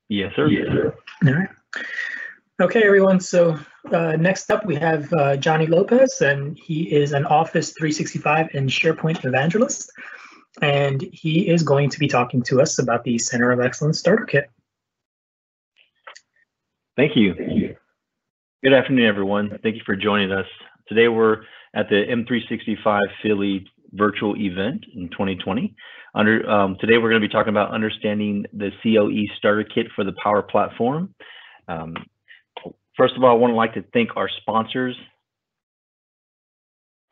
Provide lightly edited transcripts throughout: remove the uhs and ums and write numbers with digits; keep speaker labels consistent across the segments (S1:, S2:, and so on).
S1: Yes, sir.
S2: Yes, sir. All right. Okay, everyone. So next up, we have Johnny Lopez, and he is an Office 365 and SharePoint evangelist. And he is going to be talking to us about the Center of Excellence Starter Kit.
S1: Thank you. Good afternoon, everyone. Thank you for joining us. Today we're at the M365 Philly virtual event in 2020. Today we're going to be talking about understanding the COE Starter Kit for the Power Platform. First of all, I want to like to thank our sponsors.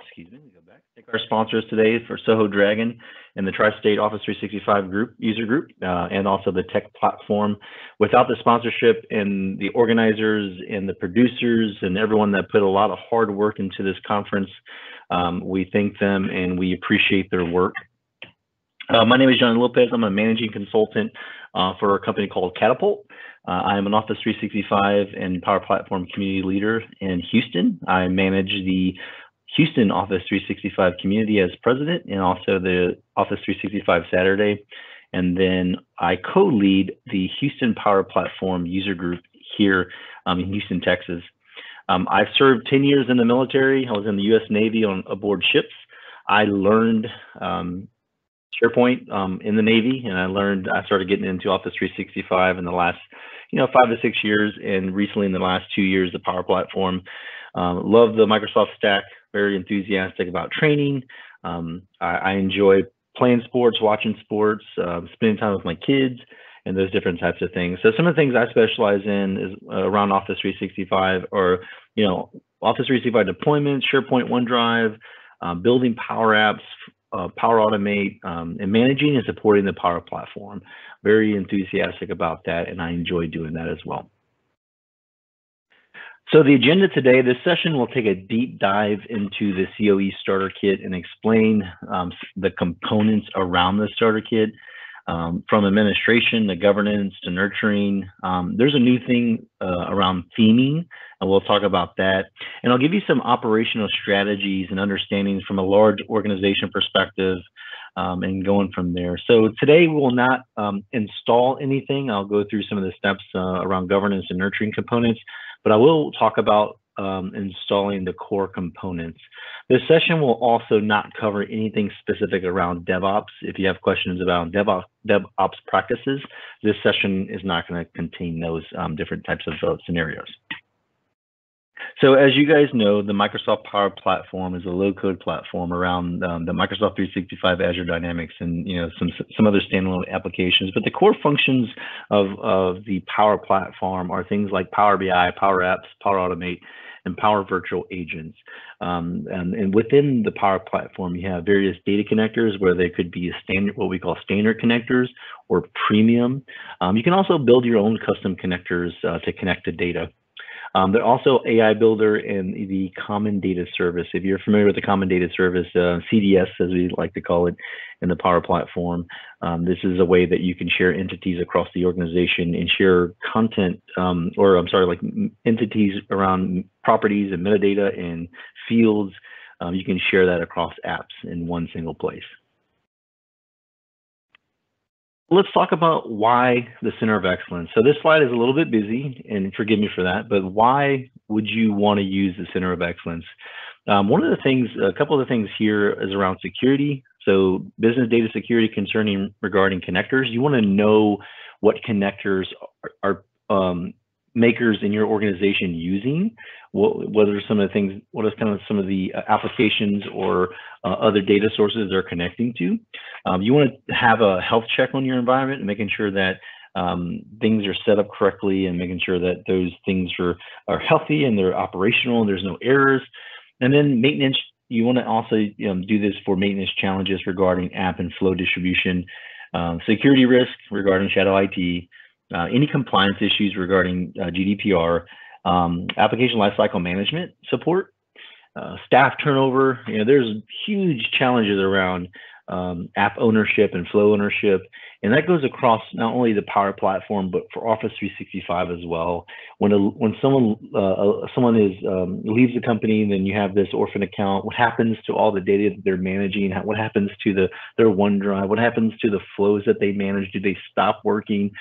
S1: Excuse me, go back. Thank our sponsors today for Soho Dragon and the Tri-State Office 365 user group, and also the tech platform. Without the sponsorship and the organizers and the producers and everyone that put a lot of hard work into this conference, we thank them and we appreciate their work. My name is Johnny Lopez. I'm a managing consultant for a company called Catapult. I am an Office 365 and Power Platform community leader in Houston. I manage the Houston Office 365 community as president and also the Office 365 Saturday. And then I co-lead the Houston Power Platform user group here in Houston, Texas. I've served 10 years in the military. I was in the U.S. Navy aboard ships. I learned SharePoint in the Navy, and I started getting into Office 365 in the last 5 to 6 years, and recently in the last 2 years, the Power Platform. Love the Microsoft stack, very enthusiastic about training. I enjoy playing sports, watching sports, spending time with my kids, and those different types of things. So some of the things I specialize in is around Office 365 or, Office 365 deployments, SharePoint, OneDrive, building Power Apps, Power Automate, and managing and supporting the Power Platform. Very enthusiastic about that, and I enjoy doing that as well. So the agenda today, this session will take a deep dive into the COE Starter Kit and explain the components around the Starter Kit, from administration to governance to nurturing. There's a new thing around theming, and we'll talk about that. And I'll give you some operational strategies and understandings from a large organization perspective, and going from there. So today we will not install anything. I'll go through some of the steps around governance and nurturing components, but I will talk about installing the core components. This session will also not cover anything specific around DevOps. If you have questions about DevOps practices, this session is not going to contain those different types of scenarios. So as you guys know, the Microsoft Power Platform is a low-code platform around the Microsoft 365 Azure Dynamics and some other standalone applications. But the core functions of the Power Platform are things like Power BI, Power Apps, Power Automate, and Power Virtual Agents. And within the Power Platform, you have various data connectors where they could be a standard, what we call standard connectors or premium. You can also build your own custom connectors to connect to data. They're also AI Builder and the Common Data Service. If you're familiar with the Common Data Service, CDS, as we like to call it in the Power Platform, this is a way that you can share entities across the organization and share content, like entities around properties and metadata and fields. You can share that across apps in one single place. Let's talk about why the Center of Excellence. So this slide is a little bit busy, and forgive me for that, but why would you want to use the Center of Excellence? One of the things, a couple of the things here is around security. So business data security regarding connectors. You want to know what connectors are makers in your organization using. What are some of the things, what is kind of some of the applications or other data sources they're connecting to. You want to have a health check on your environment and making sure that things are set up correctly and making sure that those things are healthy and they're operational and there's no errors. And then maintenance, you want to also do this for maintenance challenges regarding app and flow distribution, security risk regarding shadow IT, any compliance issues regarding GDPR, application lifecycle management support, staff turnover. There's huge challenges around app ownership and flow ownership, and that goes across not only the Power Platform but for Office 365 as well. When someone leaves the company, then you have this orphan account. What happens to all the data that they're managing? What happens to their OneDrive? What happens to the flows that they manage? Do they stop working?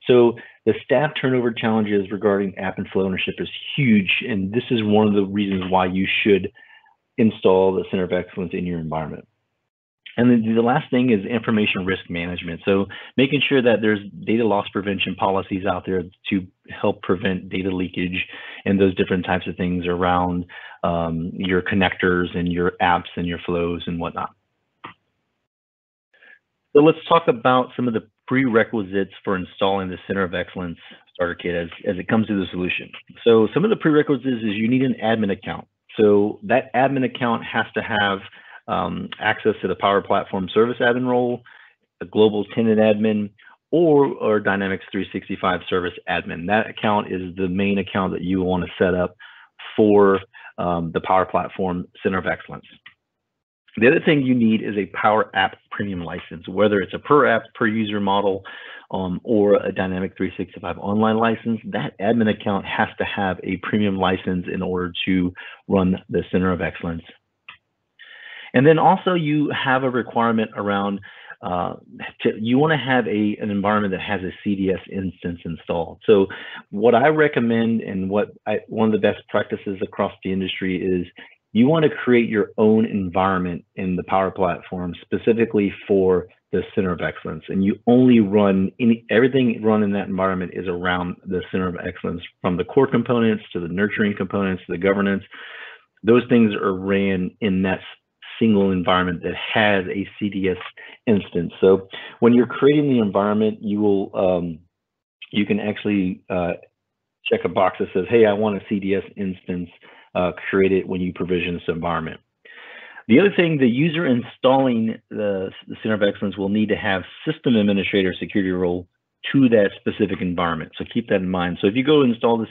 S1: So the staff turnover challenges regarding app and flow ownership is huge, and this is one of the reasons why you should install the Center of Excellence in your environment. And then the last thing is information risk management. So making sure that there's data loss prevention policies out there to help prevent data leakage and those different types of things around your connectors and your apps and your flows and whatnot. So let's talk about some of the prerequisites for installing the Center of Excellence Starter Kit as it comes to the solution. So some of the prerequisites is you need an admin account. So that admin account has to have access to the Power Platform Service Admin role, a Global Tenant Admin, or Dynamics 365 Service Admin. That account is the main account that you want to set up for the Power Platform Center of Excellence. The other thing you need is a Power App Premium license, whether it's a per app, per user model, or a Dynamic 365 online license. That admin account has to have a premium license in order to run the Center of Excellence. And then also you have a requirement around, you want to have an environment that has a CDS instance installed. So what I recommend and one of the best practices across the industry is you want to create your own environment in the Power Platform specifically for the Center of Excellence. And you only run everything run in that environment is around the Center of Excellence, from the core components to the nurturing components to the governance. Those things are ran in that single environment that has a CDS instance. So when you're creating the environment, you will you can actually check a box that says, hey, I want a CDS instance created when you provision this environment. The other thing, the user installing the Center of Excellence will need to have system administrator security role to that specific environment. So keep that in mind. So if you go install the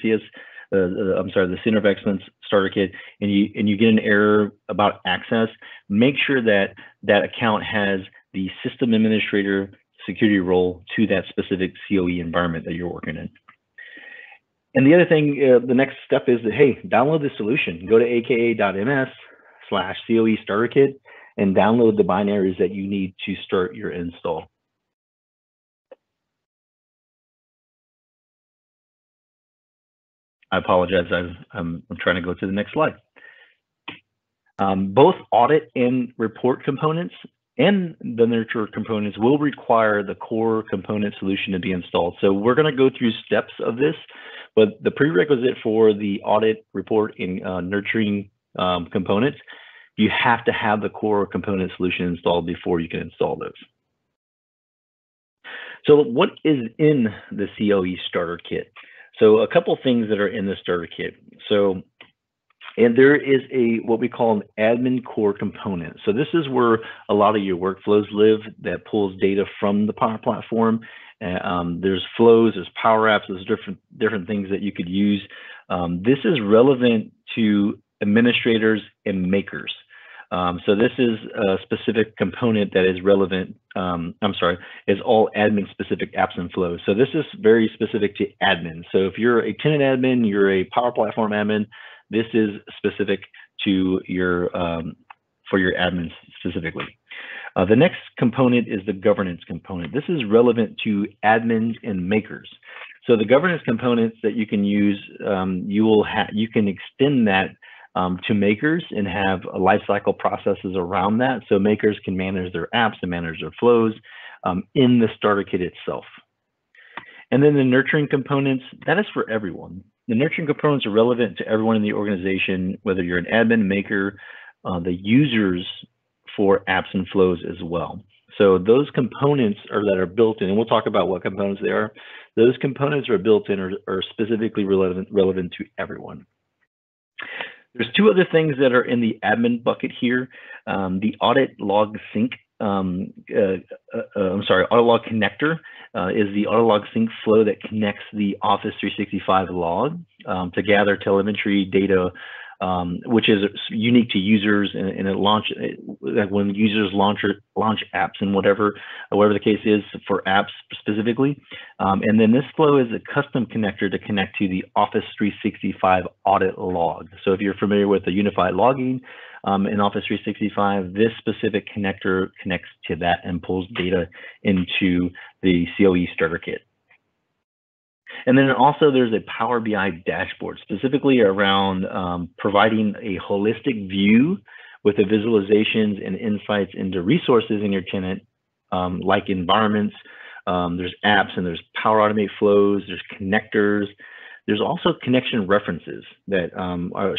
S1: the Center of Excellence Starter Kit and you get an error about access, make sure that that account has the system administrator security role to that specific COE environment that you're working in. And the other thing, the next step is that, hey, download the solution. Go to aka.ms/COE Starter Kit and download the binaries that you need to start your install. I apologize, I'm trying to go to the next slide. Both audit and report components and the nurture components will require the core component solution to be installed. So we're going to go through steps of this, but the prerequisite for the audit, report, and nurturing components, you have to have the core component solution installed before you can install those. So what is in the COE Starter Kit? So a couple things that are in the Starter Kit. And there is what we call an admin core component. So this is where a lot of your workflows live that pulls data from the Power Platform. There's flows, there's Power Apps, there's different things that you could use. This is relevant to administrators and makers. So this is a specific component that is relevant, is all admin specific apps and flows. So this is very specific to admin. So if you're a tenant admin, you're a Power Platform admin, this is specific to your, for your admins specifically. The next component is the governance component. This is relevant to admins and makers. So the governance components that you can use, you can extend that to makers and have a lifecycle processes around that. So makers can manage their apps and manage their flows in the Starter Kit itself. And then the nurturing components, that is for everyone. The nurturing components are relevant to everyone in the organization, whether you're an admin, maker, the users for apps and flows as well. So those components that are built in, and we'll talk about what components they are. Those components are built in are specifically relevant to everyone. There's two other things that are in the admin bucket here. The audit log sync, audit log connector is the audit log sync flow that connects the Office 365 log to gather telemetry data, which is unique to users, and it when users launch apps and whatever the case is for apps specifically. And then this flow is a custom connector to connect to the Office 365 audit log. So if you're familiar with the unified logging in Office 365, this specific connector connects to that and pulls data into the COE Starter Kit. And then also there's a Power BI dashboard specifically around providing a holistic view with the visualizations and insights into resources in your tenant, like environments. There's apps and there's Power Automate flows, there's connectors. There's also connection references that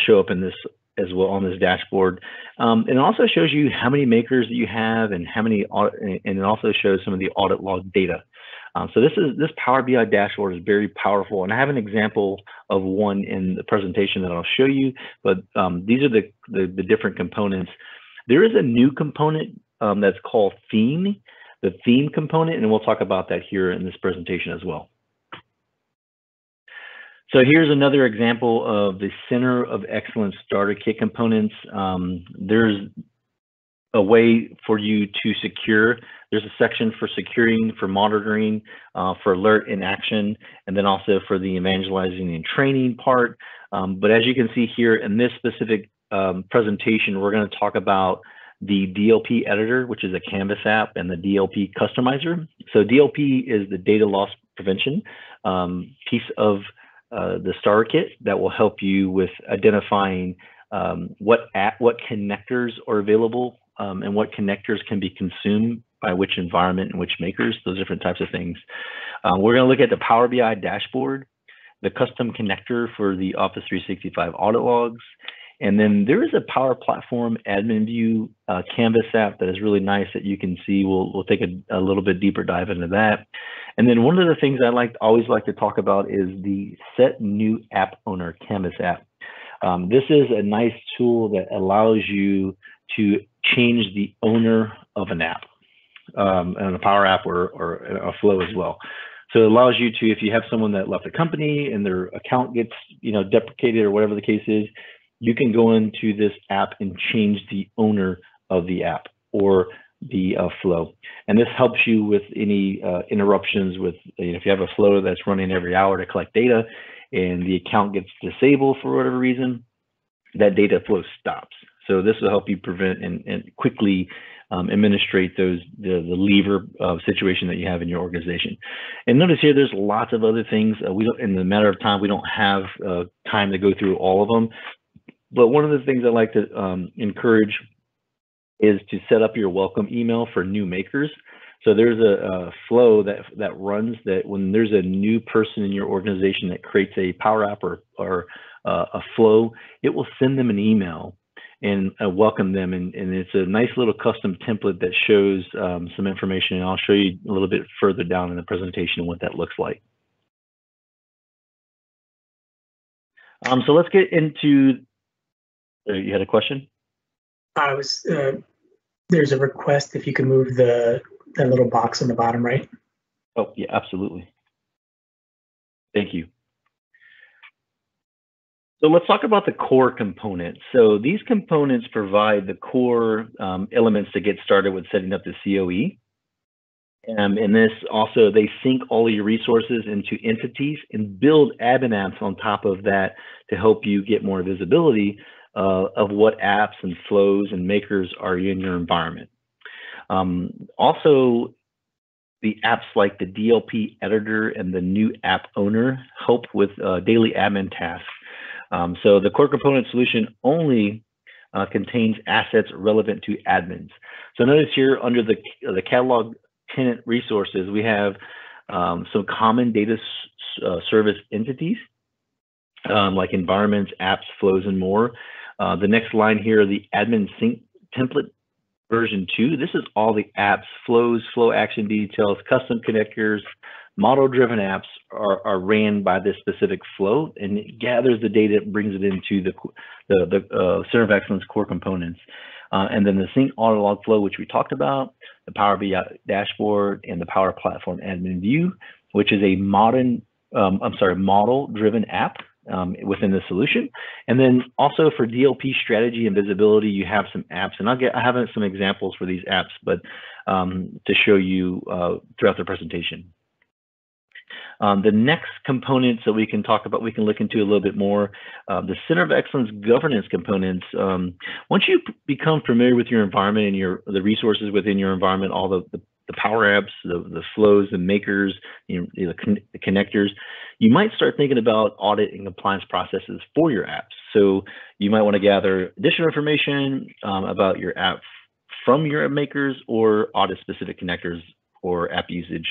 S1: show up in this as well on this dashboard. And it also shows you how many makers that you have and how many, and it also shows some of the audit log data. So this Power BI dashboard is very powerful, and I have an example of one in the presentation that I'll show you. But these are the different components. There is a new component that's called theme, the theme component, and we'll talk about that here in this presentation as well. So here's another example of the Center of Excellence Starter Kit components. There's a way for you to secure. There's a section for securing, for monitoring, for alert and action, and then also for the evangelizing and training part. But as you can see here in this specific presentation, we're going to talk about the DLP editor, which is a Canvas app, and the DLP customizer. So DLP is the data loss prevention piece of the Starter Kit that will help you with identifying what connectors are available and what connectors can be consumed by which environment and which makers, those different types of things. We're going to look at the Power BI dashboard, the custom connector for the Office 365 audit logs, and then there is a Power Platform admin view Canvas app that is really nice that you can see. We'll take a little bit deeper dive into that. And then one of the things I always like to talk about is the Set New App Owner Canvas app. This is a nice tool that allows you to change the owner of an app, and a Power App or a Flow as well. So it allows you to, if you have someone that left the company and their account gets deprecated or whatever the case is, you can go into this app and change the owner of the app or the flow. And this helps you with any interruptions with, if you have a flow that's running every hour to collect data and the account gets disabled for whatever reason, that data flow stops. So this will help you prevent and quickly administrate the lever situation that you have in your organization. And notice here, there's lots of other things. We don't, in the matter of time, we don't have time to go through all of them. But one of the things I like to encourage is to set up your welcome email for new makers. So there's a flow that runs that when there's a new person in your organization that creates a Power App or a flow, it will send them an email and welcome them. And it's a nice little custom template that shows some information. And I'll show you a little bit further down in the presentation what that looks like. So let's get into, you had a question?
S2: I was, there's a request if you could move that little box on the bottom right.
S1: Oh, yeah, absolutely. Thank you. So let's talk about the core components. So these components provide the core elements to get started with setting up the COE. And this also, they sync all of your resources into entities and build admin apps on top of that to help you get more visibility of what apps and flows and makers are in your environment. Also, the apps like the DLP editor and the new app owner help with daily admin tasks. So the core component solution only contains assets relevant to admins. So notice here under the catalog tenant resources, we have some common data service entities like environments, apps, flows, and more. The next line here, the admin sync template version 2. This is all the apps, flows, flow action details, custom connectors, model-driven apps are ran by this specific flow, and it gathers the data, brings it into the Center of Excellence core components. And then the sync audit log flow, which we talked about, the Power BI dashboard, and the Power Platform admin view, which is a model-driven app within the solution. And then also for DLP strategy and visibility, you have some apps, and I have some examples for these apps, but to show you throughout the presentation. The next components that we can talk about, we can look into a little bit more, the Center of Excellence governance components. Once you become familiar with your environment and the resources within your environment, all the Power Apps, the flows, the makers, the connectors, you might start thinking about audit and compliance processes for your apps. So you might want to gather additional information about your app from your app makers or audit specific connectors or app usage.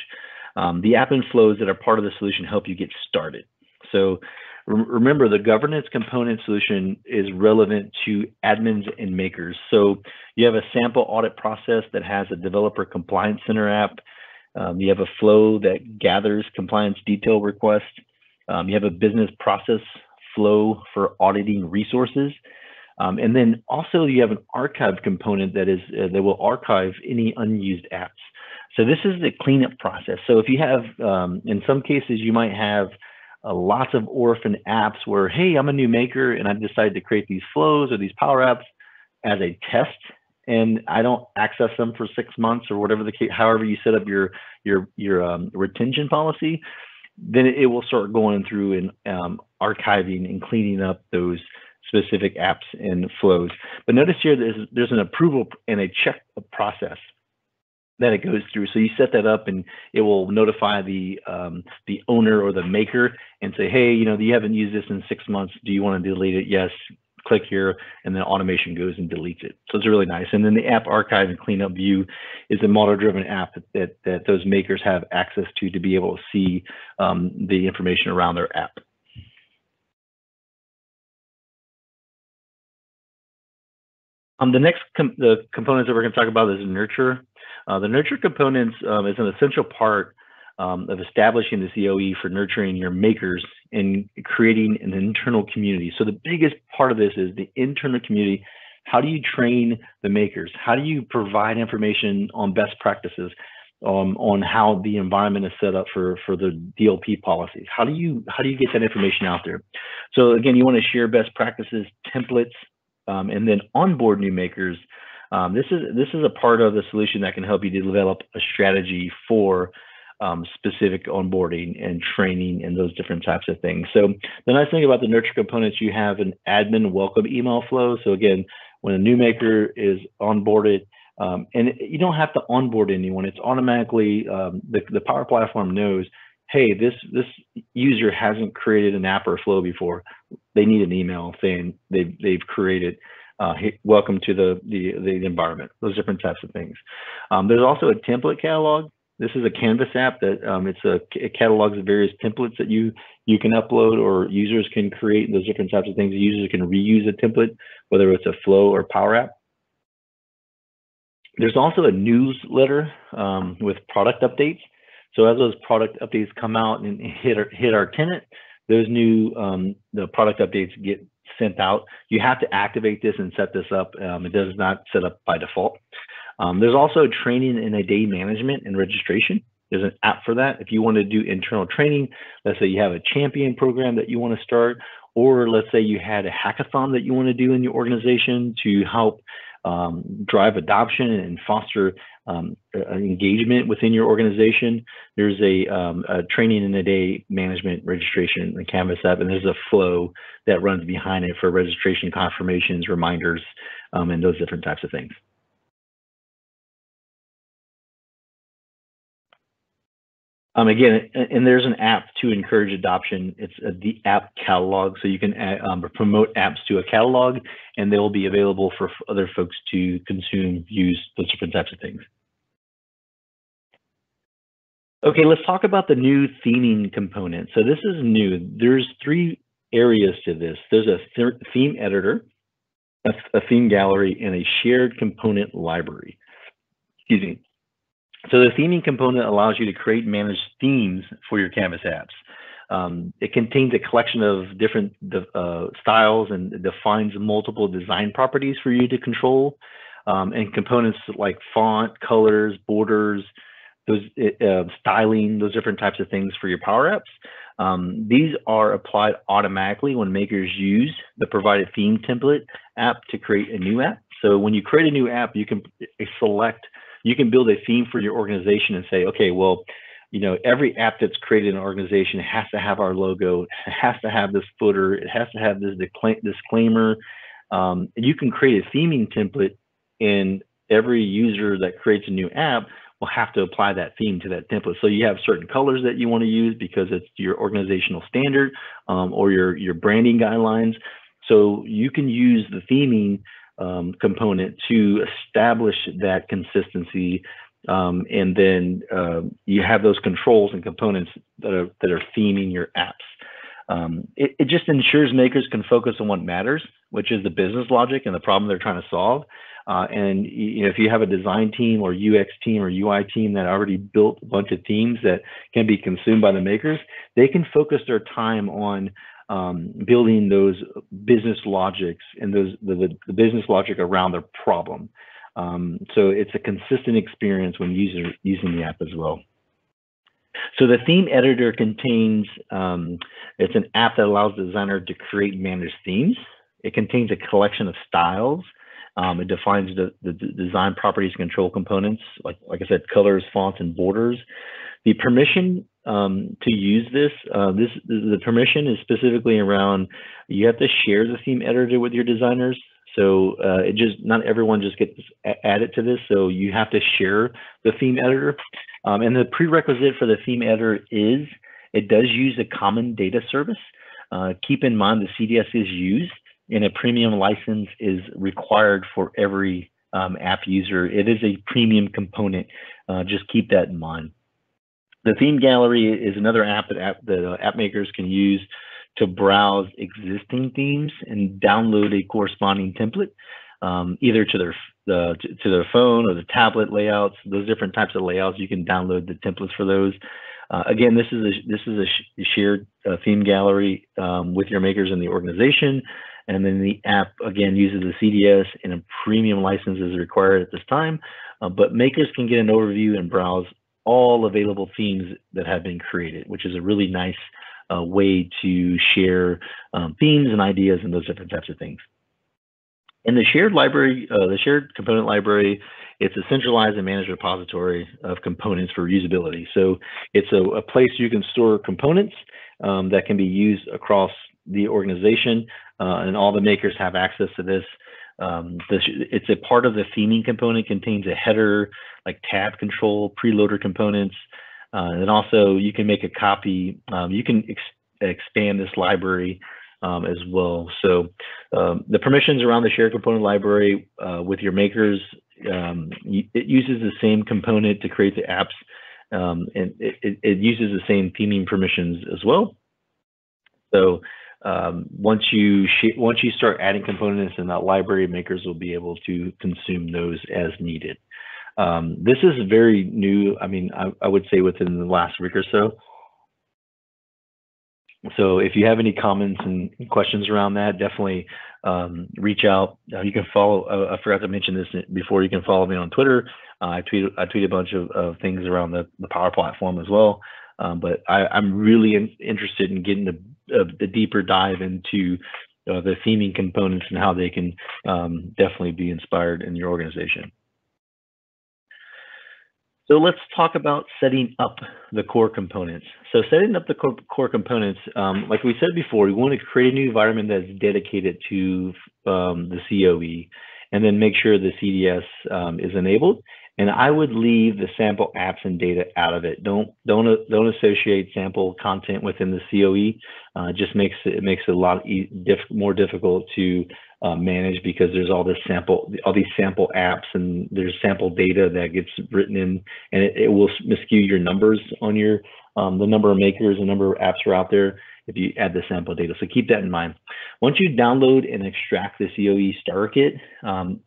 S1: The app and flows that are part of the solution help you get started. So remember, the governance component solution is relevant to admins and makers. So you have a sample audit process that has a developer compliance center app. You have a flow that gathers compliance detail requests. You have a business process flow for auditing resources. And then also you have an archive component that will archive any unused apps. So this is the cleanup process. So if you have, in some cases, you might have lots of orphan apps where, hey, I'm a new maker and I decided to create these flows or these Power Apps as a test, and I don't access them for 6 months or whatever the case, however you set up your retention policy, then it will start going through and archiving and cleaning up those specific apps and flows. But notice here there's an approval and a check process that it goes through. So you set that up and it will notify the owner or the maker and say, hey, you haven't used this in 6 months. Do you want to delete it? Yes. Click here, and then automation goes and deletes it. So it's really nice. And then the app archive and cleanup view is a model-driven app that those makers have access to be able to see the information around their app. The next the components that we're going to talk about is nurture. The nurture components is an essential part of establishing the COE for nurturing your makers and creating an internal community. So the biggest part of this is the internal community. How do you train the makers? How do you provide information on best practices, on how the environment is set up for the DLP policies? How do you get that information out there? So again, you want to share best practices, templates, and then onboard new makers. This is a part of the solution that can help you develop a strategy for specific onboarding and training and those different types of things. So the nice thing about the nurture components, you have an admin welcome email flow. So again, when a new maker is onboarded, and you don't have to onboard anyone, it's automatically, the Power Platform knows, hey, this user hasn't created an app or flow before. They need an email saying they've created, hey, welcome to the environment, those different types of things. There's also a template catalog. This is a Canvas app that it catalogs the various templates that you can upload or users can create, those different types of things. The users can reuse a template, whether it's a flow or Power App. There's also a newsletter with product updates. So as those product updates come out and hit our tenant, those new the product updates get sent out. You have to activate this and set this up. It does not set up by default. There's also training and a day management and registration. There's an app for that. If you want to do internal training, let's say you have a champion program that you want to start, or let's say you had a hackathon that you want to do in your organization to help drive adoption and foster engagement within your organization. There's a training and a day management registration in the Canvas app, and there's a flow that runs behind it for registration confirmations, reminders, and those different types of things. Again, and there's an app to encourage adoption. It's the app catalog, so you can promote apps to a catalog, and they will be available for other folks to consume, use, those different types of things. Okay, let's talk about the new theming component. So this is new. There's 3 areas to this. There's a theme editor, a theme gallery, and a shared component library. Excuse me. So the theming component allows you to create and manage themes for your Canvas apps. It contains a collection of different styles and defines multiple design properties for you to control, and components like font, colors, borders, those styling, those different types of things for your Power Apps. These are applied automatically when makers use the provided theme template app to create a new app. So when you create a new app, you can you can build a theme for your organization and say, okay, well, every app that's created in an organization has to have our logo, it has to have this footer, it has to have this disclaimer. You can create a theming template, and every user that creates a new app will have to apply that theme to that template. So you have certain colors that you want to use because it's your organizational standard or your branding guidelines. So you can use the theming component to establish that consistency, and then you have those controls and components that are theming your apps. It just ensures makers can focus on what matters, which is the business logic and the problem they're trying to solve. And if you have a design team or UX team or UI team that already built a bunch of themes that can be consumed by the makers, they can focus their time on building those business logics and the business logic around their problem. So it's a consistent experience when using the app as well. So the theme editor contains, it's an app that allows the designer to create and manage themes. It contains a collection of styles. It defines the design properties control components, like I said, colors, fonts, and borders. The permission to use the permission is specifically around, you have to share the theme editor with your designers. So not everyone just gets added to this. So you have to share the theme editor. And the prerequisite for the theme editor is it does use a common data service. Keep in mind the CDS is used, and a premium license is required for every app user. It is a premium component. Just keep that in mind. The theme gallery is another app that app makers can use to browse existing themes and download a corresponding template, either to their phone or the tablet layouts. Those different types of layouts, you can download the templates for those. Again, this is a shared theme gallery with your makers in the organization, and then the app again uses the CDS, and a premium license is required at this time. But makers can get an overview and browse all available themes that have been created, which is a really nice way to share themes and ideas and those different types of things. In the shared library, the shared component library, it's a centralized and managed repository of components for usability. So it's a place you can store components that can be used across the organization, and all the makers have access to this. It's a part of the theming component, contains a header, like tab control, preloader components, and also you can make a copy. You can expand this library as well. So the permissions around the shared component library with your makers, it uses the same component to create the apps, and it uses the same theming permissions as well. So once you start adding components in that library, makers will be able to consume those as needed. This is very new. I mean, I would say within the last week or so. So if you have any comments and questions around that, definitely reach out. You can follow, I forgot to mention this before, you can follow me on Twitter. I tweet a bunch of things around the Power Platform as well. But I'm really interested in getting the deeper dive into the theming components and how they can definitely be inspired in your organization. So let's talk about setting up the core components. So setting up the core components, like we said before, we want to create a new environment that's dedicated to the COE, and then make sure the CDS is enabled. And I would leave the sample apps and data out of it. Don't associate sample content within the COE. It just makes it a lot more difficult to manage, because there's all these sample apps, and there's sample data that gets written in, and it will miscue your numbers on your the number of makers and number of apps are out there if you add the sample data. So keep that in mind. Once you download and extract the COE Starter Kit,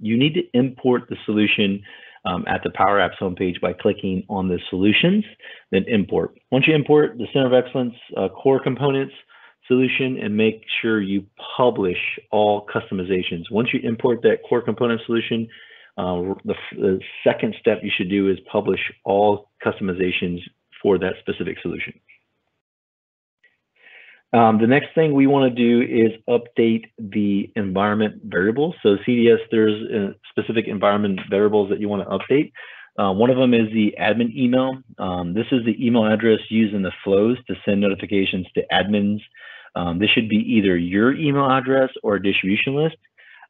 S1: you need to import the solution at the Power Apps homepage by clicking on the solutions, then import. Once you import the Center of Excellence core components solution, and make sure you publish all customizations. Once you import that core component solution, the second step you should do is publish all customizations for that specific solution. The next thing we want to do is update the environment variables. So CDS, there's specific environment variables that you want to update. One of them is the admin email. This is the email address used in the flows to send notifications to admins. This should be either your email address or a distribution list.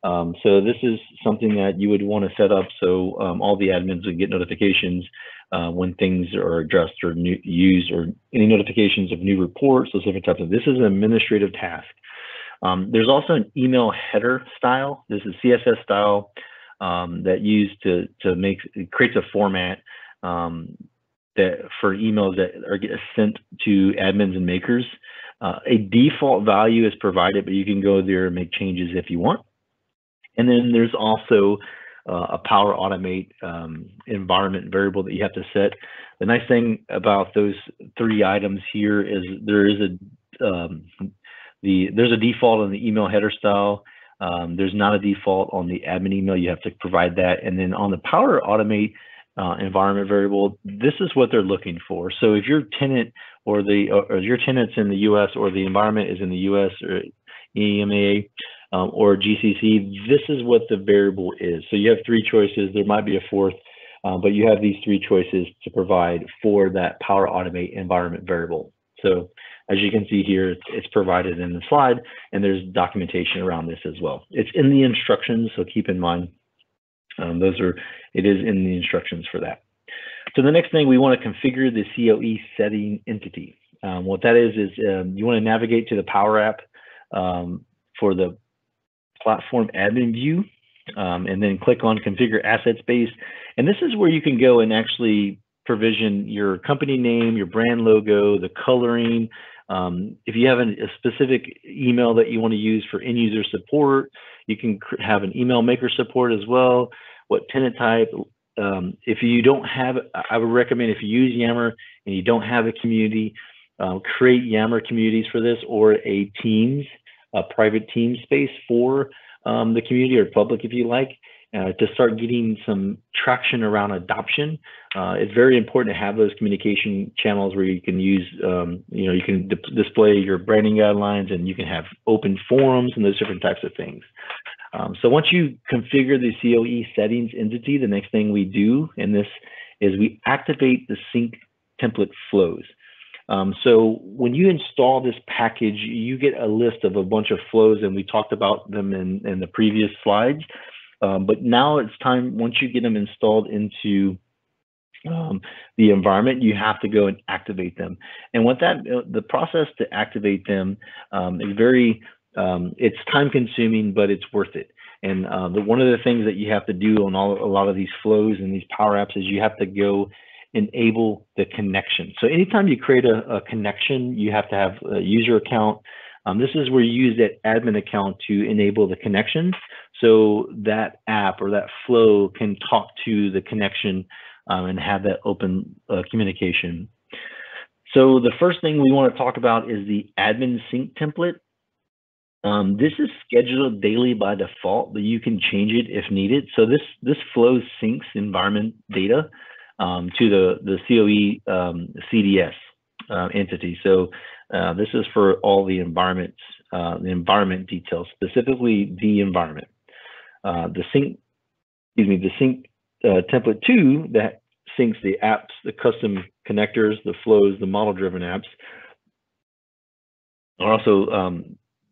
S1: So this is something that you would want to set up so all the admins would get notifications when things are addressed or used, or any notifications of new reports, those different types of. This is an administrative task. There's also an email header style. This is CSS style that used to make, it creates a format that for emails that are sent to admins and makers. A default value is provided, but you can go there and make changes if you want. And then there's also a Power Automate environment variable that you have to set. The nice thing about those 3 items here is there is there's a default on the email header style. There's not a default on the admin email. You have to provide that. And then on the Power Automate environment variable, this is what they're looking for. So if your tenant or your tenant's in the U.S. or the environment is in the U.S. or EMEA or GCC, this is what the variable is. So you have 3 choices. There might be a 4th, but you have these 3 choices to provide for that Power Automate environment variable. So as you can see here, it's provided in the slide, and there's documentation around this as well. It's in the instructions, so keep in mind it is in the instructions for that. So the next thing, we want to configure the COE Setting Entity. What that is you want to navigate to the Power App for the platform admin view, and then click on Configure Asset Space. And this is where you can go and actually provision your company name, your brand logo, the coloring. If you have a specific email that you want to use for end user support, you can have an email maker support as well. What tenant type? If you don't have, I would recommend, if you use Yammer and you don't have a community, create Yammer communities for this, or a private team space for the community, or public if you like, to start getting some traction around adoption. It's very important to have those communication channels where you can use, you can display your branding guidelines, and you can have open forums and those different types of things. So once you configure the COE Settings Entity, the next thing we do in this is we activate the sync template flows. So when you install this package, you get a list of a bunch of flows, and we talked about them in the previous slides. But now it's time, once you get them installed into the environment, you have to go and activate them. And what the process to activate them is very, it's time consuming, but it's worth it. And one of the things that you have to do on a lot of these flows and these Power Apps is you have to go enable the connection. So anytime you create a connection, you have to have a user account. This is where you use that admin account to enable the connection, so that app or that flow can talk to the connection and have that open communication. So the first thing we want to talk about is the admin sync template. This is scheduled daily by default, but you can change it if needed. So this flow syncs environment data to the COE CDS entity. So this is for all the environment details, specifically the environment. The sync template 2 that syncs the apps, the custom connectors, the flows, the model-driven apps. Also,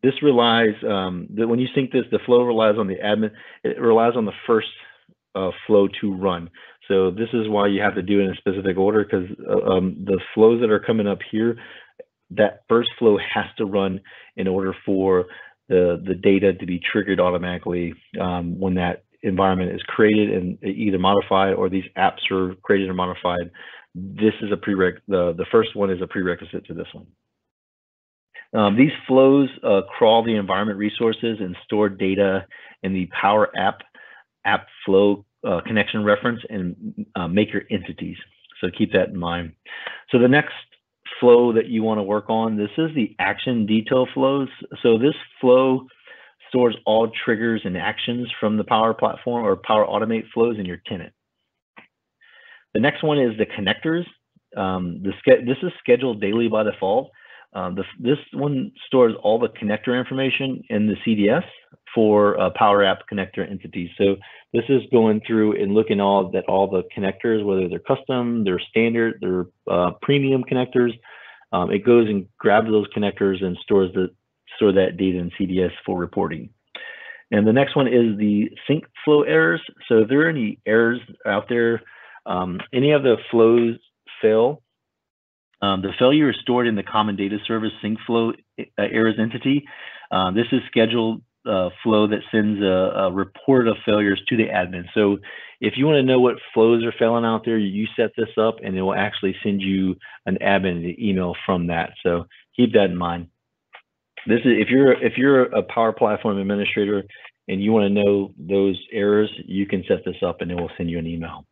S1: this relies that when you sync this, the flow relies on the admin. It relies on the first flow to run. So this is why you have to do it in a specific order, because the flows that are coming up here, that first flow has to run in order for the data to be triggered automatically when that environment is created and either modified, or these apps are created or modified. This is a the first one is a prerequisite to this one. These flows crawl the environment resources and store data in the Power App flow connection reference and maker entities. So keep that in mind. So the next flow that you want to work on, this is the action detail flows. So this flow stores all triggers and actions from the Power Platform or Power Automate flows in your tenant. The next one is the connectors. This is scheduled daily by default. This one stores all the connector information in the CDS for Power App connector entities. So this is going through and looking at all the connectors, whether they're custom, they're standard, they're premium connectors. It goes and grabs those connectors and store that data in CDS for reporting. And the next one is the sync flow errors. So if there are any errors out there, Any of the flows fail. The failure is stored in the Common Data Service Sync Flow Errors Entity. This is scheduled flow that sends a report of failures to the admin. So if you want to know what flows are failing out there, you set this up and it will actually send you an admin email from that. So keep that in mind. This is if you're a Power Platform administrator and you want to know those errors, you can set this up and it will send you an email.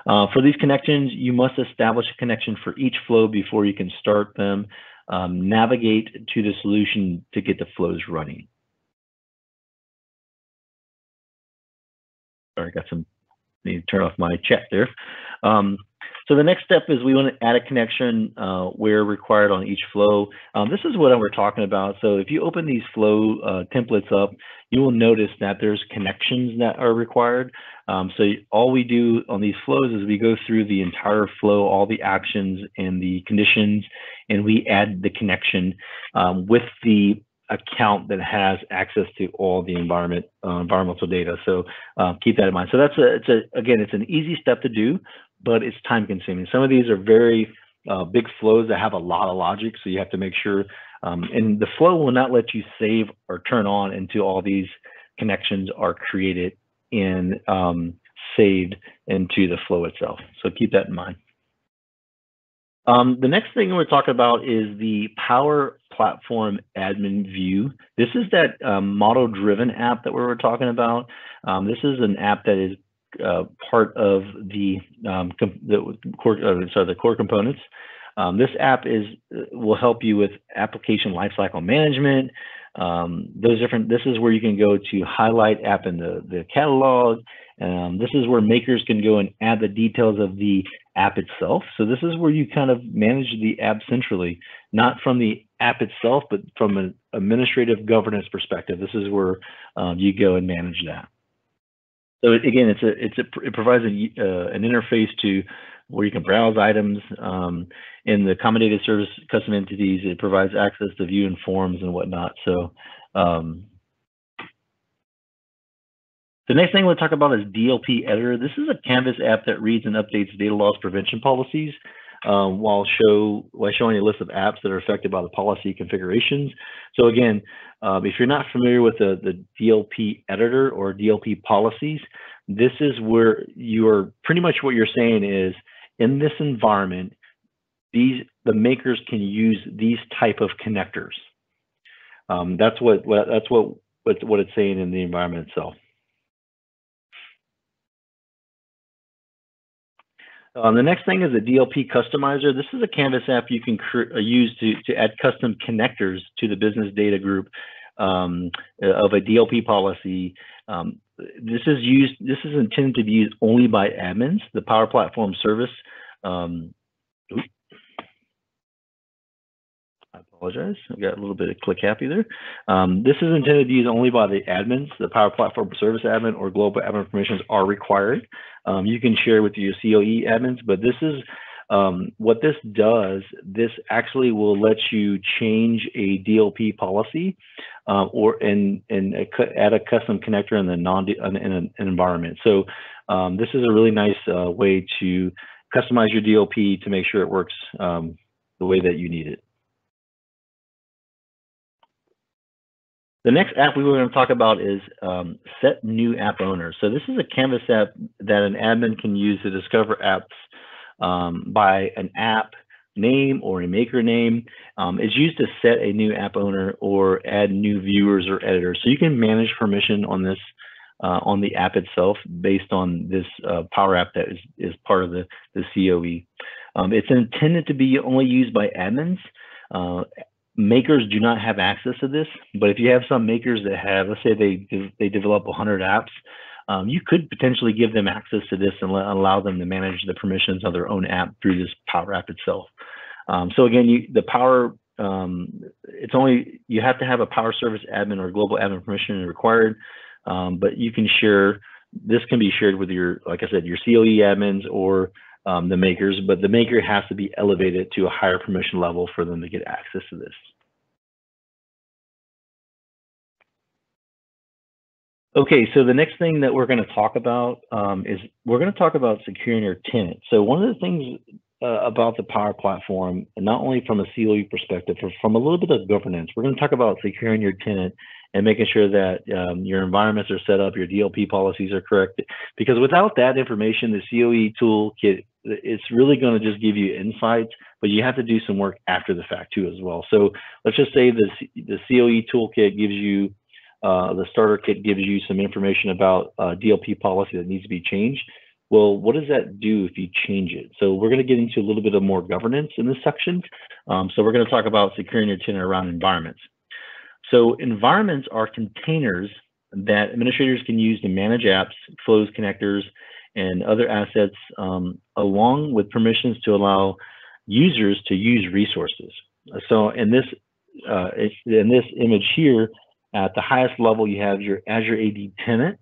S1: For these connections, you must establish a connection for each flow before you can start them. Navigate to the solution to get the flows running. Sorry, need to turn off my chat there. So the next step is we want to add a connection where required on each flow. This is what we're talking about. So if you open these flow templates up, you will notice that there's connections that are required. So all we do on these flows is we go through the entire flow, all the actions and the conditions, and we add the connection with the account that has access to all the environmental data. So keep that in mind. So that's again, it's an easy step to do, but it's time consuming. Some of these are very big flows that have a lot of logic, so you have to make sure, and the flow will not let you save or turn on until all these connections are created and saved into the flow itself. So keep that in mind. The next thing we're talking about is the Power Platform Admin View. This is that model-driven app that we were talking about. This is an app that is part of the core components. This app will help you with application lifecycle management. This is where you can go to highlight app in the catalog. This is where makers can go and add the details of the app itself. So this is where you kind of manage the app centrally, not from the app itself, but from an administrative governance perspective. This is where you go and manage that. So again, it provides an interface to where you can browse items. In the Common Data Service Custom Entities, it provides access to view and forms and whatnot. So the next thing we'll talk about is DLP Editor. This is a Canvas app that reads and updates data loss prevention policies while showing a list of apps that are affected by the policy configurations. So again, if you're not familiar with the DLP Editor or DLP Policies, this is where you're pretty much what you're saying is in this environment, the makers can use these type of connectors. That's what it's saying in the environment itself. The next thing is a DLP Customizer. This is a Canvas app you can use to add custom connectors to the business data group of a DLP policy. This is intended to be used only by admins. The Power Platform Service. I apologize. I got a little bit of click happy there. This is intended to be used only by the admins. The Power Platform Service admin or global admin permissions are required. You can share with your COE admins, but this is what this does. This actually will let you change a DLP policy and add a custom connector in an environment. So this is a really nice way to customize your DLP to make sure it works the way that you need it. The next app we were going to talk about is Set New App Owner. So this is a Canvas app that an admin can use to discover apps by an app name or a maker name. It's used to set a new app owner or add new viewers or editors. So you can manage permission on this on the app itself based on this Power App that is part of the COE. It's intended to be only used by admins. Makers do not have access to this, but if you have some makers that have, let's say they develop 100 apps, you could potentially give them access to this and allow them to manage the permissions of their own app through this Power App itself. So again, it's only, you have to have a Power Service admin or global admin permission required, but you can share, this can be shared with your, like I said, your COE admins or the makers, but the maker has to be elevated to a higher permission level for them to get access to this. Okay, so the next thing that we're going to talk about is we're going to talk about securing your tenant. So one of the things about the Power Platform, and not only from a COE perspective, but from a little bit of governance, we're going to talk about securing your tenant and making sure that your environments are set up, your DLP policies are correct. Because without that information, the COE toolkit, it's really going to just give you insights, but you have to do some work after the fact too as well. So let's just say the COE toolkit gives you the starter kit gives you some information about DLP policy that needs to be changed. Well, what does that do if you change it? So we're going to get into a little bit of more governance in this section. So we're going to talk about securing your tenant around environments. So environments are containers that administrators can use to manage apps, flows, connectors, and other assets, along with permissions to allow users to use resources. So in this image here, at the highest level, you have your Azure AD tenant.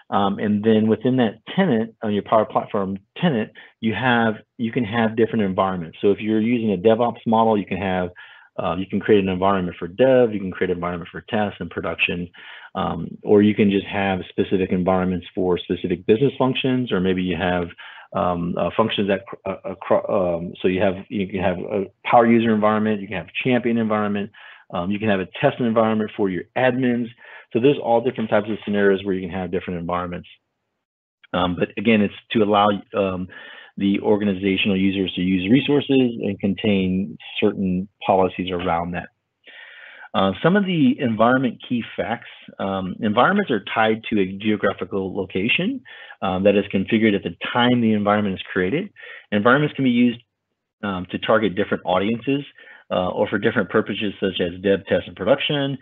S1: And then within that tenant, on your Power Platform tenant, you can have different environments. So if you're using a DevOps model, you can create an environment for dev, you can create an environment for test and production, or you can just have specific environments for specific business functions, or maybe you have functions that so you can have a power user environment, you can have champion environment, you can have a test environment for your admins. So there's all different types of scenarios where you can have different environments. But again, it's to allow the organizational users to use resources and contain certain policies around that. Some of the environment key facts. Environments are tied to a geographical location that is configured at the time the environment is created. Environments can be used to target different audiences or for different purposes such as dev, test, and production.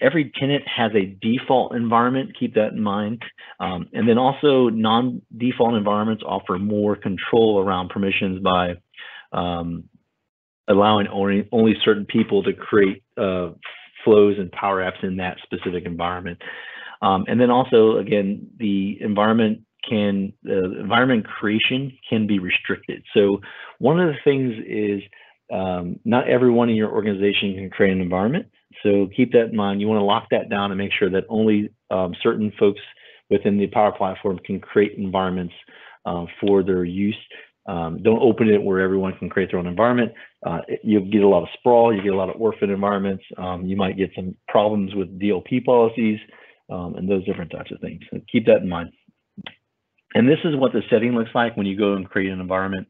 S1: Every tenant has a default environment, keep that in mind. And then also non-default environments offer more control around permissions by allowing only certain people to create flows and power apps in that specific environment. And then also, again, the environment creation can be restricted. So one of the things is not everyone in your organization can create an environment. So keep that in mind. You want to lock that down and make sure that only certain folks within the Power Platform can create environments for their use. Don't open it where everyone can create their own environment. You'll get a lot of sprawl, you get a lot of orphan environments. You might get some problems with DLP policies and those different types of things. So keep that in mind. And this is what the setting looks like when you go and create an environment.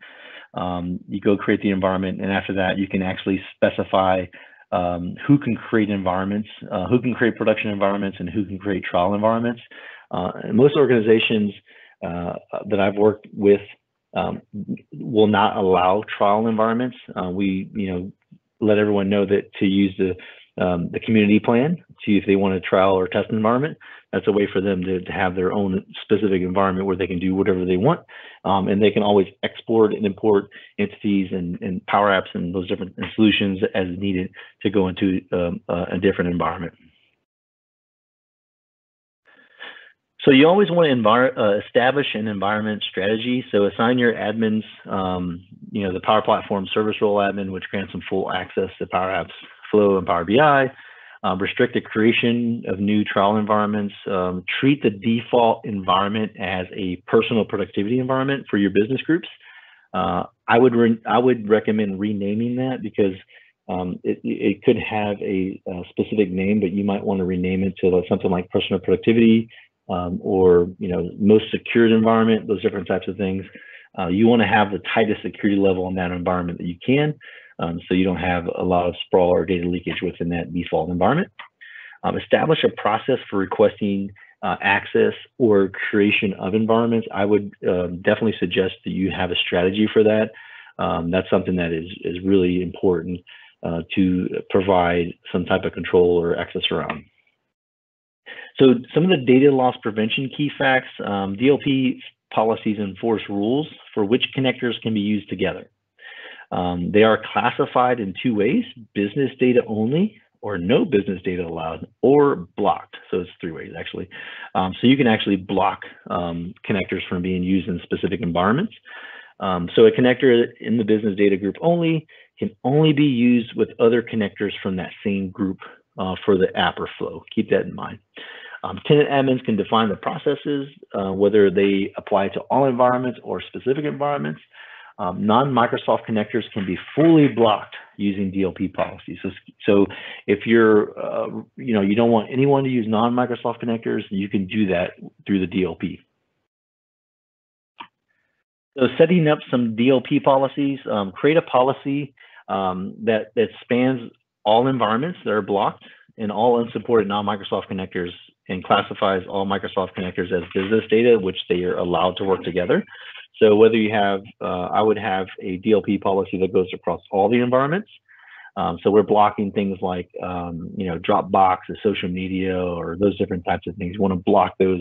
S1: You go create the environment, and after that, you can actually specify who can create environments, who can create production environments, and who can create trial environments. And most organizations that I've worked with will not allow trial environments. We, let everyone know that to use the community plan, see if they want a trial or test environment. That's a way for them to have their own specific environment where they can do whatever they want. And they can always export and import entities and power apps and those different solutions as needed to go into a different environment. So you always want to establish an environment strategy. So assign your admins, the Power Platform service role admin, which grants them full access to Power Apps, Flow, and Power BI. Restrict the creation of new trial environments. Treat the default environment as a personal productivity environment for your business groups. I would recommend renaming that because it could have a specific name, but you might want to rename it to something like personal productivity or most secured environment. Those different types of things. You want to have the tightest security level in that environment that you can. So you don't have a lot of sprawl or data leakage within that default environment. Establish a process for requesting access or creation of environments. I would definitely suggest that you have a strategy for that. That's something that is really important to provide some type of control or access around. So some of the data loss prevention key facts, DLP policies enforce rules for which connectors can be used together. They are classified in two ways: business data only, or no business data allowed, or blocked. So it's three ways actually. So you can actually block connectors from being used in specific environments. So a connector in the business data group only can only be used with other connectors from that same group for the app or flow. Keep that in mind. Tenant admins can define the processes, whether they apply to all environments or specific environments. Non-Microsoft connectors can be fully blocked using DLP policies. So if you're, you don't want anyone to use non-Microsoft connectors, you can do that through the DLP. So setting up some DLP policies, create a policy that spans all environments that are blocked and all unsupported non-Microsoft connectors, and classifies all Microsoft connectors as business data, which they are allowed to work together. So whether you have, I would have a DLP policy that goes across all the environments. So we're blocking things like, Dropbox or social media or those different types of things. You want to block those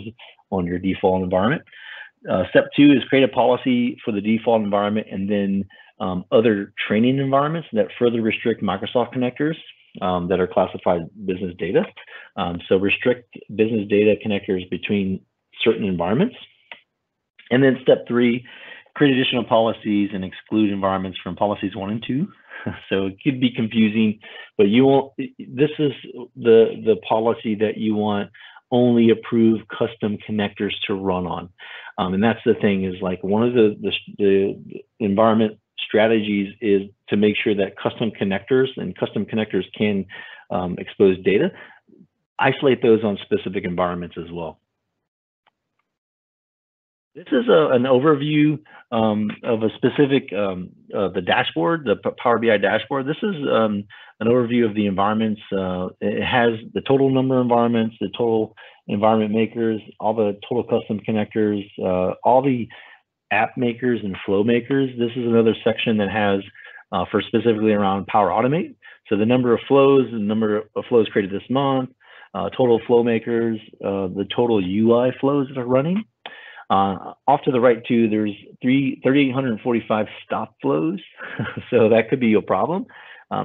S1: on your default environment. Step 2 is create a policy for the default environment, and then other training environments that further restrict Microsoft connectors that are classified business data. So restrict business data connectors between certain environments. And then step 3, create additional policies and exclude environments from policies 1 and 2. So it could be confusing, but you won't. This is the policy that you want only approve custom connectors to run on. And that's the thing, is like one of the environment strategies is to make sure that custom connectors can expose data, isolate those on specific environments as well. This is an overview of a specific, the dashboard, the Power BI dashboard. This is an overview of the environments. It has the total number of environments, the total environment makers, all the total custom connectors, all the app makers and flow makers. This is another section that has for specifically around Power Automate. So the number of flows, the number of flows created this month, total flow makers, the total UI flows that are running. Off to the right too, there's 3,845 stop flows. So that could be a problem.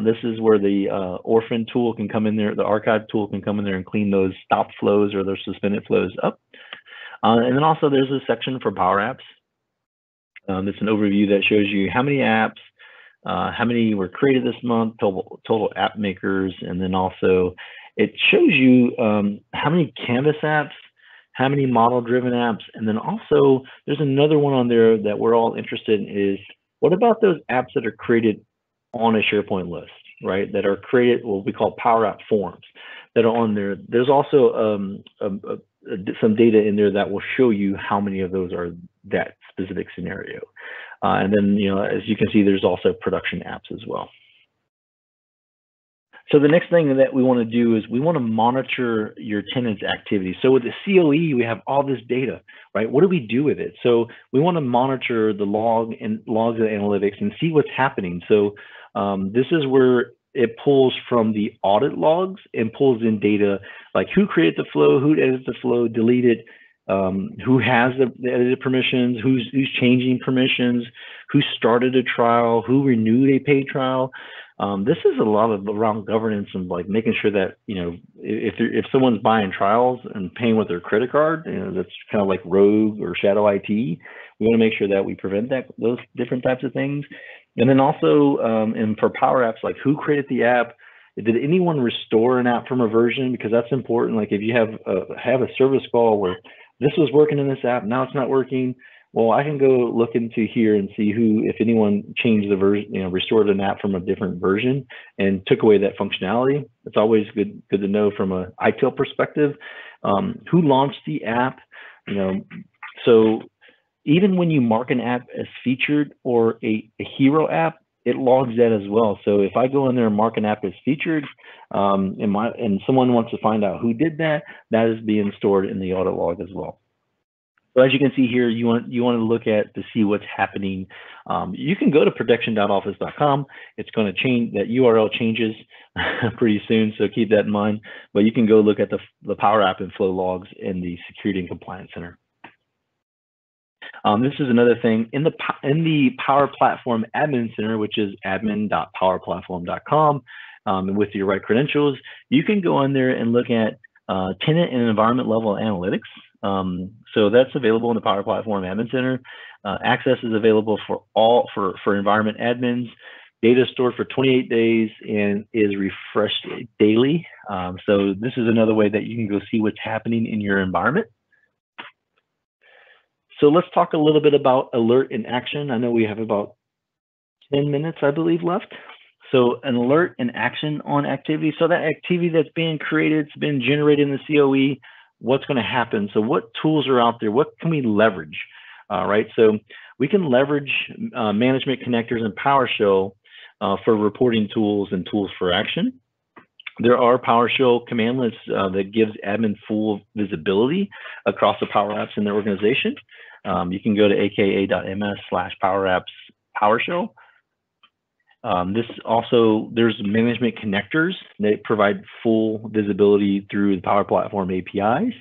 S1: This is where the orphan tool can come in there, the archive tool can come in there and clean those stop flows or those suspended flows up. And then also there's a section for Power Apps. It's an overview that shows you how many apps, how many were created this month, total app makers, and then also it shows you how many Canvas apps, how many model-driven apps, and then also there's another one on there that we're all interested in, is what about those apps that are created on a SharePoint list, right? That are created, what we call Power App forms that are on there. There's also some data in there that will show you how many of those are that specific scenario. And then, as you can see, there's also production apps as well. So the next thing that we want to do is we want to monitor your tenant's activity. So with the COE, we have all this data, right? What do we do with it? So we want to monitor the logs and analytics and see what's happening. So this is where it pulls from the audit logs and pulls in data like who created the flow, who edited the flow, deleted, who has the edited permissions, who's changing permissions, who started a trial, who renewed a paid trial. This is a lot of around governance and like making sure that, if someone's buying trials and paying with their credit card, that's kind of like rogue or shadow IT. We want to make sure that we prevent those different types of things. And then also, and for Power Apps, like who created the app? Did anyone restore an app from a version? Because that's important. Like if you have a service call where this was working in this app, now it's not working. Well, I can go look into here and see if anyone changed the version, restored an app from a different version and took away that functionality. It's always good to know from a ITIL perspective, who launched the app, So even when you mark an app as featured or a hero app, it logs that as well. So if I go in there and mark an app as featured, and someone wants to find out who did that, that is being stored in the audit log as well. So as you can see here, you want to look at to see what's happening. You can go to protection.office.com. It's going to change, that URL changes pretty soon, so keep that in mind. But you can go look at the Power App and flow logs in the Security and Compliance Center. This is another thing in the Power Platform Admin Center, which is admin.powerplatform.com. And with your right credentials, you can go in there and look at tenant and environment level analytics. So that's available in the Power Platform Admin Center. Access is available for environment admins. Data stored for 28 days and is refreshed daily. So this is another way that you can go see what's happening in your environment. So let's talk a little bit about alert in action. I know we have about 10 minutes, I believe, left. So an alert in action on activity. So that activity that's being created, it's been generated in the COE, what's going to happen? So what tools are out there? What can we leverage? Right, so we can leverage management connectors in PowerShell for reporting tools and tools for action. There are PowerShell commandlets that gives admin full visibility across the Power Apps in their organization. You can go to aka.ms/PowerApps PowerShell. There's management connectors that provide full visibility through the Power Platform APIs.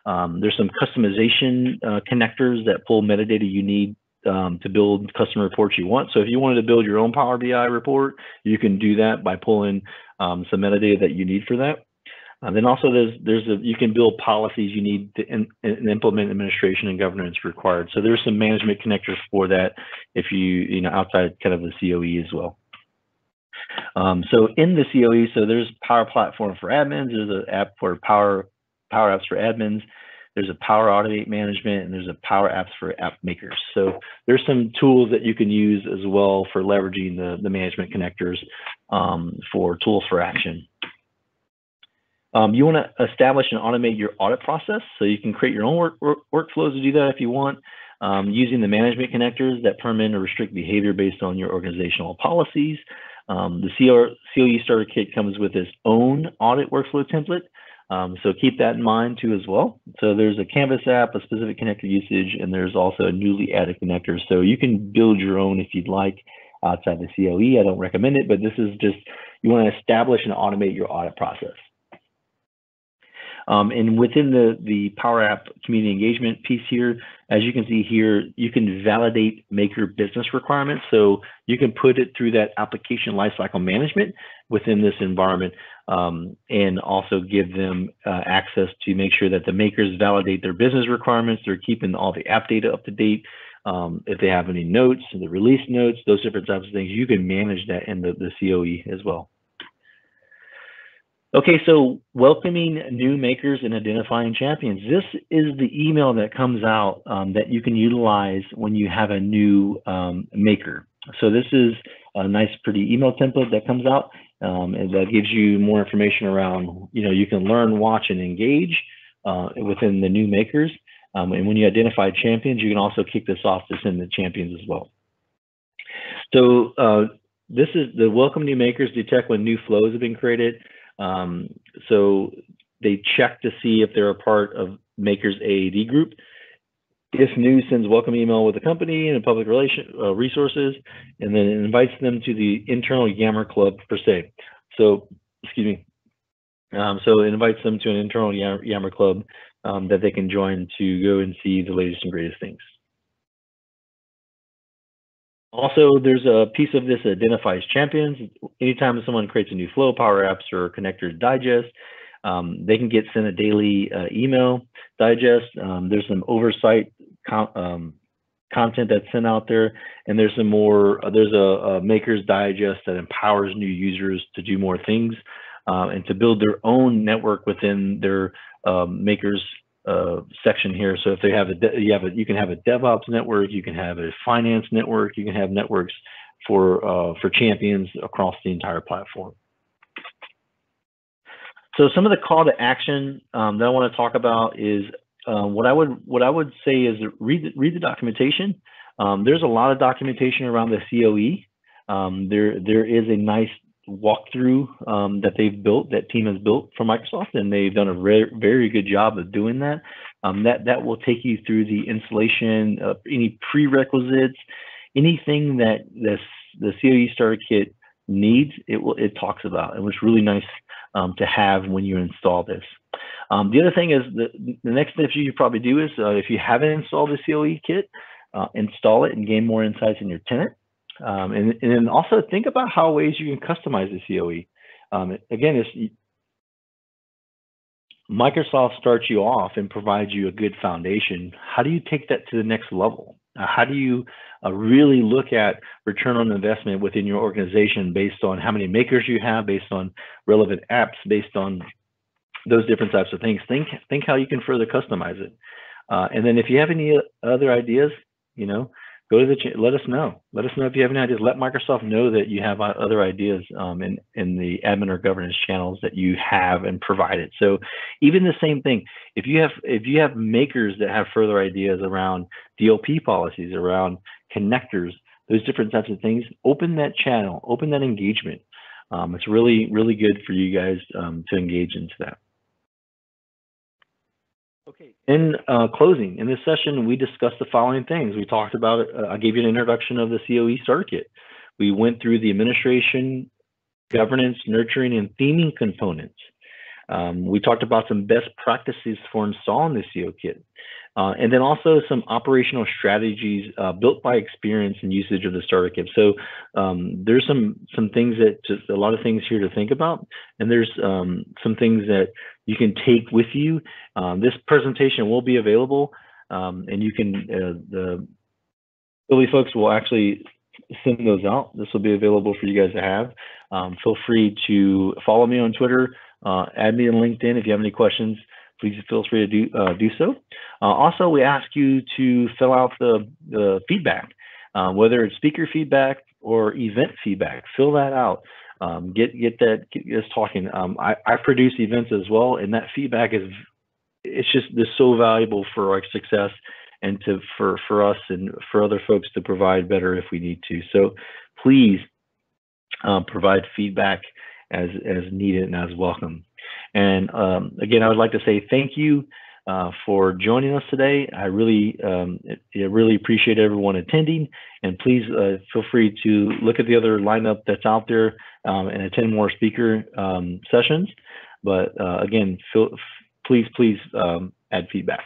S1: There's some customization connectors that pull metadata you need to build custom reports you want. So if you wanted to build your own Power BI report, you can do that by pulling some metadata that you need for that. Then also you can build policies you need to implement administration and governance required. So there's some management connectors for that if you outside kind of the COE as well. So in the COE, so there's Power Platform for admins, there's an app for Power Apps for admins, there's a Power Automate Management, and there's a Power Apps for app makers. So there's some tools that you can use as well for leveraging the management connectors for tools for action. You want to establish and automate your audit process, so you can create your own workflows to do that if you want, using the management connectors that permit or restrict behavior based on your organizational policies. The COE Starter Kit comes with its own audit workflow template, so keep that in mind too as well. So there's a Canvas app, a specific connector usage, and there's also a newly added connector. So you can build your own if you'd like outside the COE. I don't recommend it, but this is just, you want to establish and automate your audit process. And within the Power App community engagement piece here, as you can see here, you can validate maker business requirements. So you can put it through that application lifecycle management within this environment, and also give them access to make sure that the makers validate their business requirements. They're keeping all the app data up to date. If they have any notes, the release notes, those different types of things, you can manage that in the COE as well. Okay, so welcoming new makers and identifying champions. This is the email that comes out that you can utilize when you have a new maker. So this is a nice, pretty email template that comes out, and that gives you more information around, you can learn, watch, and engage within the new makers. And when you identify champions, you can also kick this off to send the champions as well. So this is the welcome new makers detect when new flows have been created. So they check to see if they're a part of Makers AAD group. If new, sends welcome email with the company and public relation resources, and then it invites them to the internal Yammer Club per se. So, excuse me. So it invites them to an internal Yammer Club that they can join to go and see the latest and greatest things. Also, there's a piece of this that identifies champions. Anytime someone creates a new flow, Power Apps or Connectors Digest, they can get sent a daily email digest. There's some oversight content that's sent out there, and there's some more. There's a Makers Digest that empowers new users to do more things and to build their own network within their Makers section here. So if they have you can have a DevOps network, you can have a finance network, you can have networks for champions across the entire platform. So some of the call to action that I want to talk about is what I would say is read the documentation. There's a lot of documentation around the COE. There is a nice walkthrough that team has built for Microsoft, and they've done a very good job of doing that. That will take you through the installation of any prerequisites, anything that the COE Starter Kit needs. It talks about, and it's really nice to have when you install this. The other thing is the next step you probably do is if you haven't installed the COE kit, install it and gain more insights in your tenant. And then also think about how ways you can customize the COE. Again, Microsoft starts you off and provides you a good foundation. How do you take that to the next level? How do you really look at return on investment within your organization based on how many makers you have, based on relevant apps, based on those different types of things? Think how you can further customize it. And then if you have any other ideas, you know, go to the let us know. Let us know if you have any ideas. Let Microsoft know that you have other ideas in the admin or governance channels that you have and provided. So even the same thing, if you have makers that have further ideas around DLP policies, around connectors, those different types of things, open that channel, open that engagement. It's really, really good for you guys to engage into that. Okay, in closing, in this session, we discussed the following things. We talked about, I gave you an introduction of the COE Starter Kit. We went through the administration, governance, nurturing, and theming components. We talked about some best practices for installing the CO kit. And then also some operational strategies built by experience and usage of the starter kit. So there's some things that just a lot of things here to think about, and there's some things that you can take with you. This presentation will be available, and you can the Philly folks will actually send those out. This will be available for you guys to have. Feel free to follow me on Twitter, add me on LinkedIn if you have any questions. Please feel free to do so. Also, we ask you to fill out the feedback, whether it's speaker feedback or event feedback. Fill that out. Get us talking. I produce events as well, and that feedback it's just so valuable for our success and for us and for other folks to provide better if we need to. So please provide feedback as needed and as welcome. And again, I would like to say thank you for joining us today. I really appreciate everyone attending, and please feel free to look at the other lineup that's out there and attend more speaker sessions. But again, please add feedback.